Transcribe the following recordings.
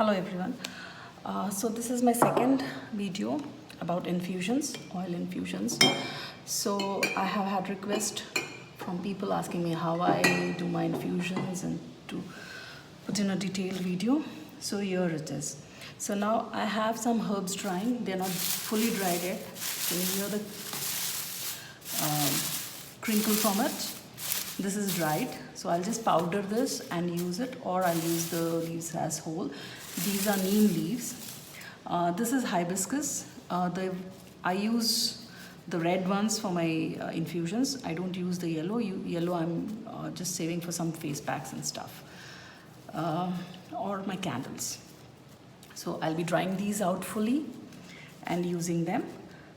Hello everyone. So this is my second video about infusions, oil infusions. So I have had request from people asking me how I do my infusions and to put in a detailed video. So here it is. So now I have some herbs drying. They're not fully dried yet. Can you hear the crinkle from it? This is dried, so I'll just powder this and use it, or I'll use the leaves as whole. These are neem leaves. This is hibiscus. I use the red ones for my infusions. I don't use the yellow. Yellow I'm just saving for some face packs and stuff, or my candles. So I'll be drying these out fully and using them.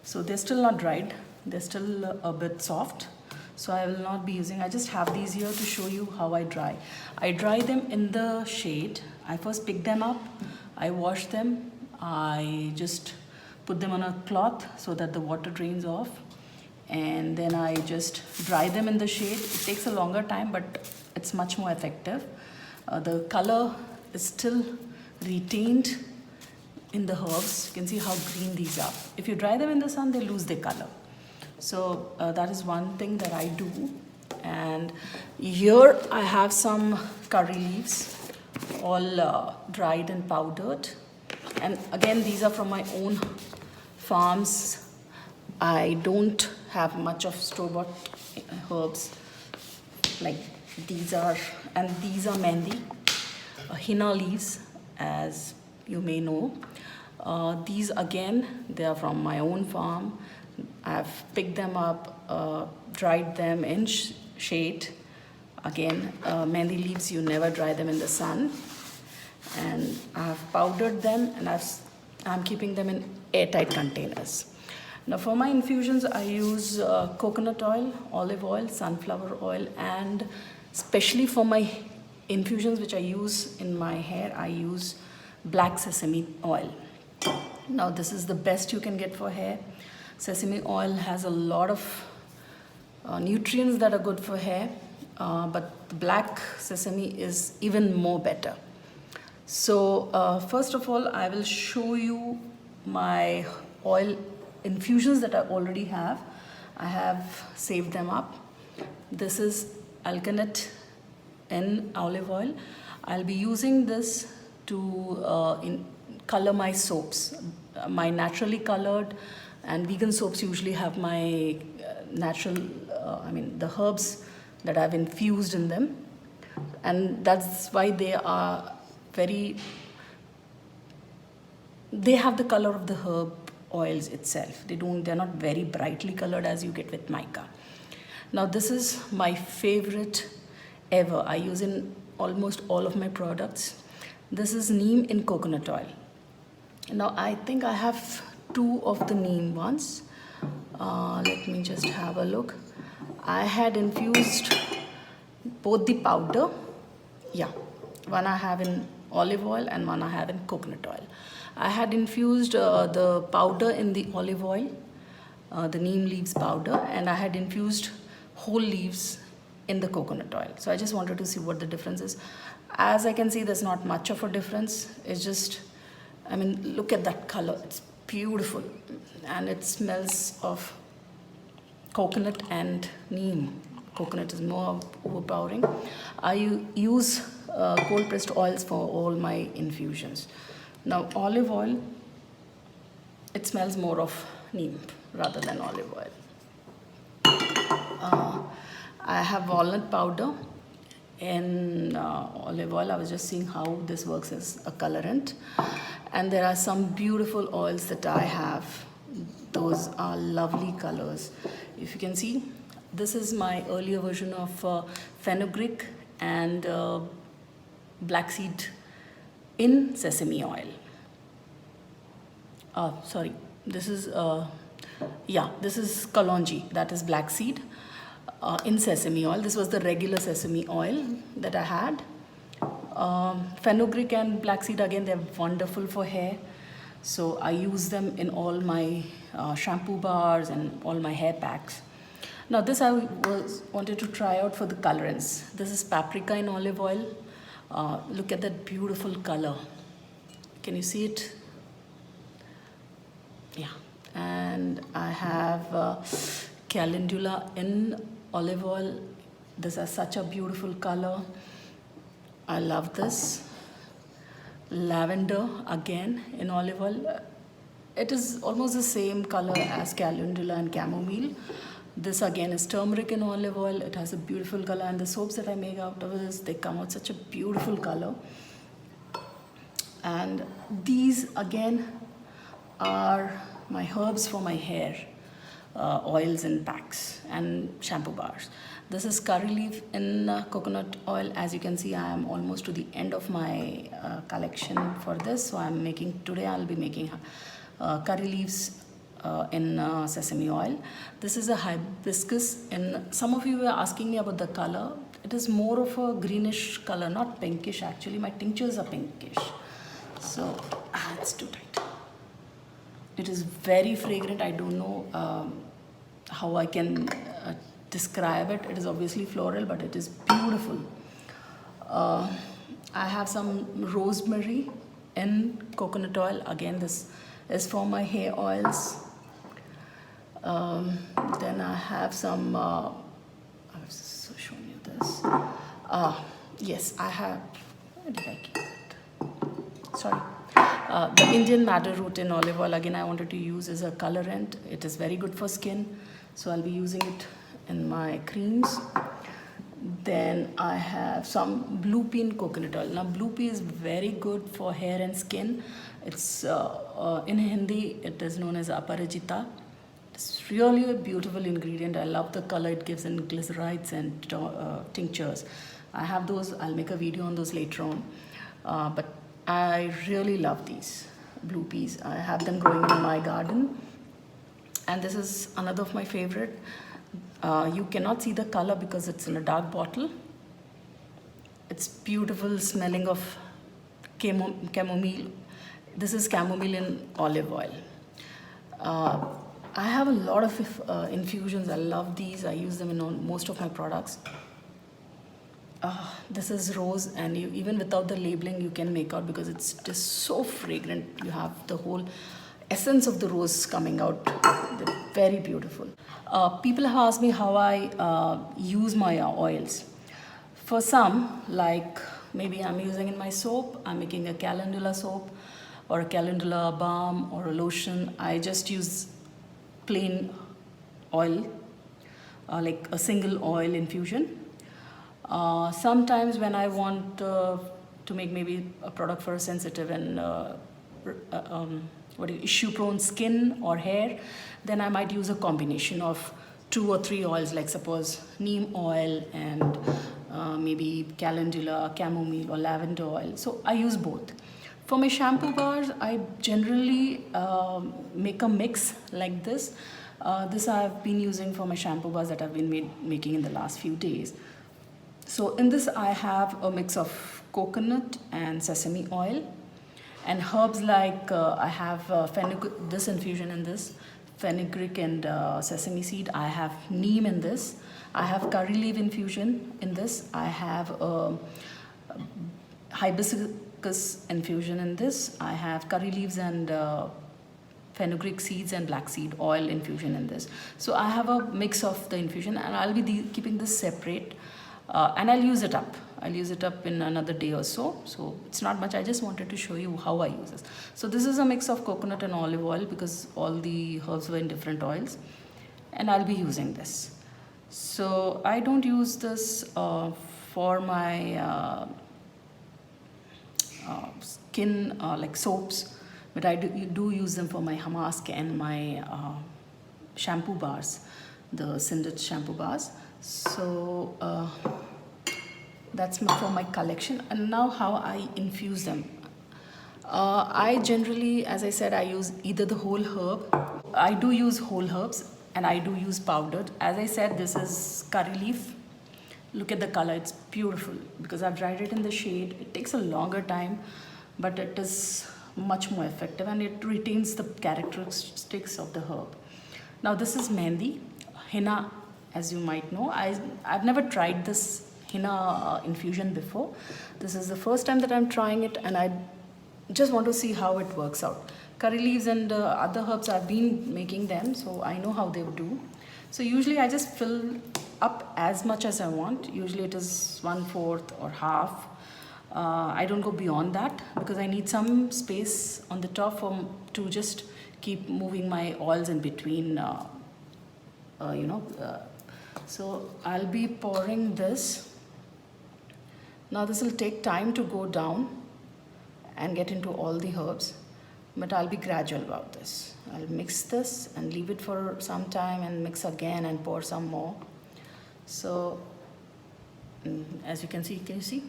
So they're still not dried. They're still a bit soft. So I will not be using, I just have these here to show you how I dry. I dry them in the shade. I first pick them up, I wash them, I just put them on a cloth so that the water drains off, and then I just dry them in the shade. It takes a longer time, but it's much more effective. The color is still retained in the herbs. You can see how green these are. If you dry them in the sun, they lose their color. So that is one thing that I do. And here I have some curry leaves, all dried and powdered. And again, these are from my own farms. I don't have much of store-bought herbs like these are, and these are mehndi, henna leaves, as you may know. These again, they are from my own farm. I've picked them up, dried them in shade. Again, mehndi leaves, you never dry them in the sun. And I've powdered them, and I'm keeping them in airtight containers. Now for my infusions, I use coconut oil, olive oil, sunflower oil, and especially for my infusions which I use in my hair, I use black sesame oil. Now this is the best you can get for hair. Sesame oil has a lot of nutrients that are good for hair, but the black sesame is even more better. So first of all, I will show you my oil infusions that I already have. I have saved them up. This is alkanet in olive oil. I'll be using this to color my soaps. My naturally colored and vegan soaps usually have my natural, the herbs that I've infused in them. And that's why they are they have the color of the herb oils itself. They're not very brightly colored as you get with mica. Now this is my favorite ever. I use in almost all of my products. This is neem in coconut oil. Now I think I have two of the neem ones. Let me just have a look. I had infused both the powder. Yeah, one I have in olive oil and one I have in coconut oil. I had infused the powder in the olive oil, the neem leaves powder, and I had infused whole leaves in the coconut oil. So I just wanted to see what the difference is. As I can see, there's not much of a difference. It's just, look at that color. It's beautiful, and it smells of coconut and neem. Coconut is more overpowering. I use cold pressed oils for all my infusions. Now olive oil, it smells more of neem rather than olive oil. I have walnut powder in olive oil. I was just seeing how this works as a colorant. And there are some beautiful oils that I have. Those are lovely colors. If you can see, this is my earlier version of fenugreek and black seed in sesame oil. This is kalonji, that is black seed in sesame oil. This was the regular sesame oil that I had. Fenugreek and black seed, again, they're wonderful for hair. So I use them in all my shampoo bars and all my hair packs. Now this I wanted to try out for the colorants. This is paprika in olive oil. Look at that beautiful color. Can you see it? Yeah. And I have calendula in olive oil. This has such a beautiful color. I love this. Lavender again in olive oil. It is almost the same color as calendula and chamomile. This again is turmeric in olive oil. It has a beautiful color, and the soaps that I make out of this, they come out such a beautiful color. And these again are my herbs for my hair, oils in packs and shampoo bars. This is curry leaf in coconut oil. As you can see, I am almost to the end of my collection for this. So I'm making, today I'll be making curry leaves in sesame oil. This is a hibiscus, and some of you were asking me about the color. It is more of a greenish color, not pinkish actually. My tinctures are pinkish. So it's too tight. It is very fragrant. I don't know how I can describe it. It is obviously floral, but it is beautiful. I have some rosemary in coconut oil. Again, this is for my hair oils. Then I have some, I've shown you this. Yes, I have, where did I keep it? Sorry. The Indian madder root in olive oil, again, I wanted to use as a colorant. It is very good for skin, so I'll be using it in my creams. Then I have some blue pea in coconut oil. Now, blue pea is very good for hair and skin. It's in Hindi, it is known as aparajita. It's really a beautiful ingredient. I love the color it gives in glycerides and tinctures. I have those. I'll make a video on those later on. But I really love these blue peas. I have them growing in my garden. And this is another of my favorite. You cannot see the color because it's in a dark bottle. It's beautiful smelling of chamomile. This is chamomile in olive oil. I have a lot of infusions. I love these. I use them in most of my products. This is rose, and even without the labeling you can make out because it's just so fragrant. You have the whole essence of the rose coming out. They're very beautiful. People have asked me how I use my oils. For some, like maybe I'm using in my soap, I'm making a calendula soap or a calendula balm or a lotion. I just use plain oil, like a single oil infusion. Sometimes when I want to make maybe a product for a sensitive and issue-prone skin or hair, then I might use a combination of 2 or 3 oils, like suppose neem oil and maybe calendula, chamomile or lavender oil. So I use both. For my shampoo bars, I generally make a mix like this. This I've been using for my shampoo bars that I've been making in the last few days. So in this I have a mix of coconut and sesame oil and herbs like I have this infusion in this, fenugreek and sesame seed. I have neem in this. I have curry leaf infusion in this. I have hibiscus infusion in this. I have curry leaves and fenugreek seeds and black seed oil infusion in this. So I have a mix of the infusion, and I'll be keeping this separate. And I'll use it up. I'll use it up in another day or so. So it's not much. I just wanted to show you how I use this. So this is a mix of coconut and olive oil because all the herbs were in different oils. And I'll be using this. So I don't use this for my skin like soaps, but I do use them for my mask and my shampoo bars, the Sindet shampoo bars. So that's for my collection. And now how I infuse them. I generally, as I said, I use either the whole herb. I do use whole herbs and I do use powdered. As I said, this is curry leaf. Look at the color, it's beautiful because I've dried it in the shade. It takes a longer time, but it is much more effective and it retains the characteristics of the herb. Now this is mehndi, henna. As you might know, I've never tried this henna infusion before. This is the first time that I'm trying it, and I just want to see how it works out. Curry leaves and other herbs, I've been making them, so I know how they do. So usually I just fill up as much as I want. Usually it is 1/4 or half. I don't go beyond that because I need some space on the top to just keep moving my oils in between, so I'll be pouring this. Now this will take time to go down and get into all the herbs, but I'll be gradual about this. I'll mix this and leave it for some time and mix again and pour some more. So as you can see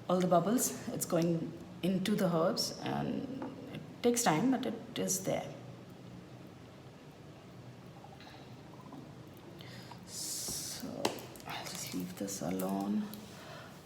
all the bubbles? It's going into the herbs and it takes time, but it is there. So I'll just leave this alone.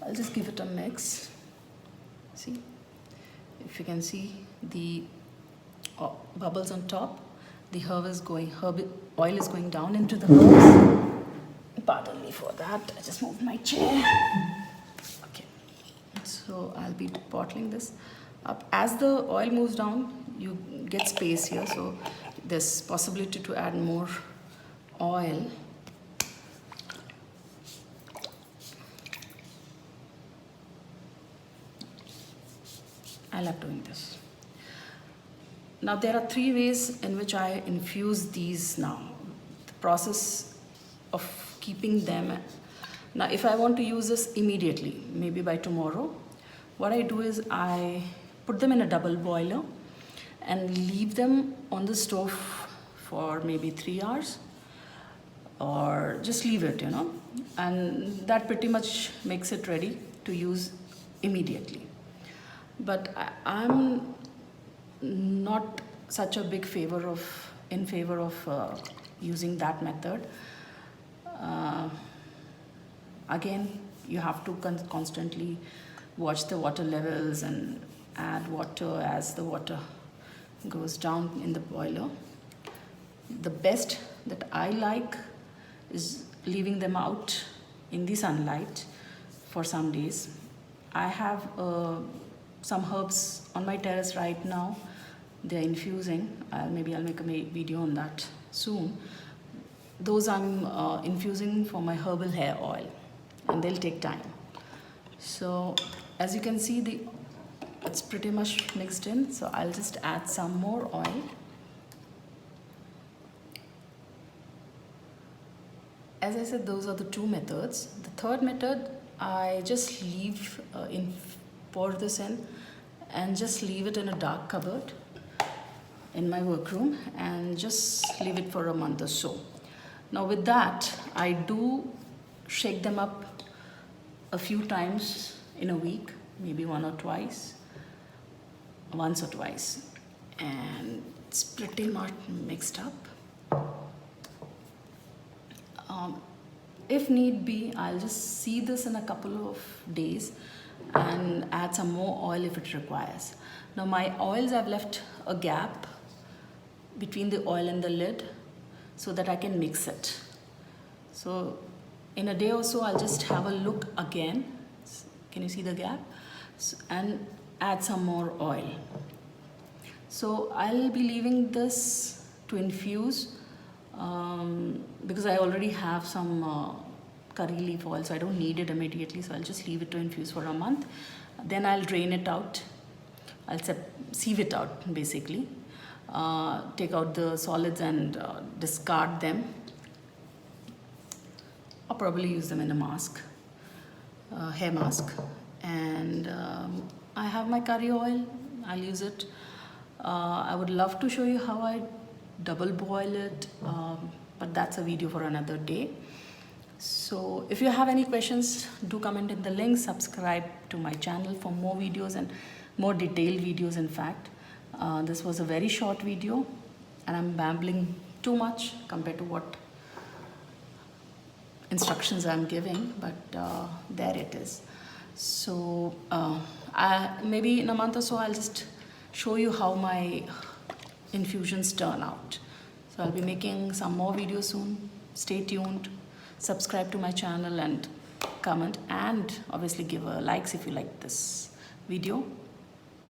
I'll just give it a mix. See, if you can see the bubbles on top, the oil is going down into the herbs. Pardon me for that, I just moved my chair. Okay, so I'll be bottling this up. As the oil moves down, you get space here, so there's possibility to add more oil. I love doing this. Now there are 3 ways in which I infuse these now. The process of keeping them. Now if I want to use this immediately, maybe by tomorrow, what I do is I put them in a double boiler and leave them on the stove for maybe 3 hours, or just leave it, and that pretty much makes it ready to use immediately. But I'm not such a big in favor of using that method. Again, you have to constantly watch the water levels and add water as the water goes down in the boiler. The best that I like is leaving them out in the sunlight for some days. I have some herbs on my terrace right now. They're infusing. Maybe I'll make a video on that soon. Those I'm infusing for my herbal hair oil, and they'll take time. So as you can see, it's pretty much mixed in, so I'll just add some more oil. As I said, those are the 2 methods. The third method, I just pour this in and just leave it in a dark cupboard in my workroom and just leave it for a month or so. Now with that, I do shake them up a few times in a week, maybe once or twice, and it's pretty much mixed up. If need be, I'll just see this in a couple of days and add some more oil if it requires. Now my oils, I've left a gap between the oil and the lid so that I can mix it. So in a day or so, I'll just have a look again. Can you see the gap? And add some more oil. So I'll be leaving this to infuse because I already have some curry leaf oil, so I don't need it immediately, so I'll just leave it to infuse for a month. Then I'll drain it out. I'll sieve it out basically, take out the solids and discard them, or probably use them in a mask, hair mask. And I have my curry oil, I'll use it. I would love to show you how I double boil it, but that's a video for another day. So if you have any questions, do comment in the link, subscribe to my channel for more videos and more detailed videos. In fact, this was a very short video and I'm babbling too much compared to what instructions I'm giving, but there it is. So maybe in a month or so, I'll just show you how my infusions turn out. So I'll be making some more videos soon. Stay tuned, subscribe to my channel and comment, and obviously give a likes if you like this video.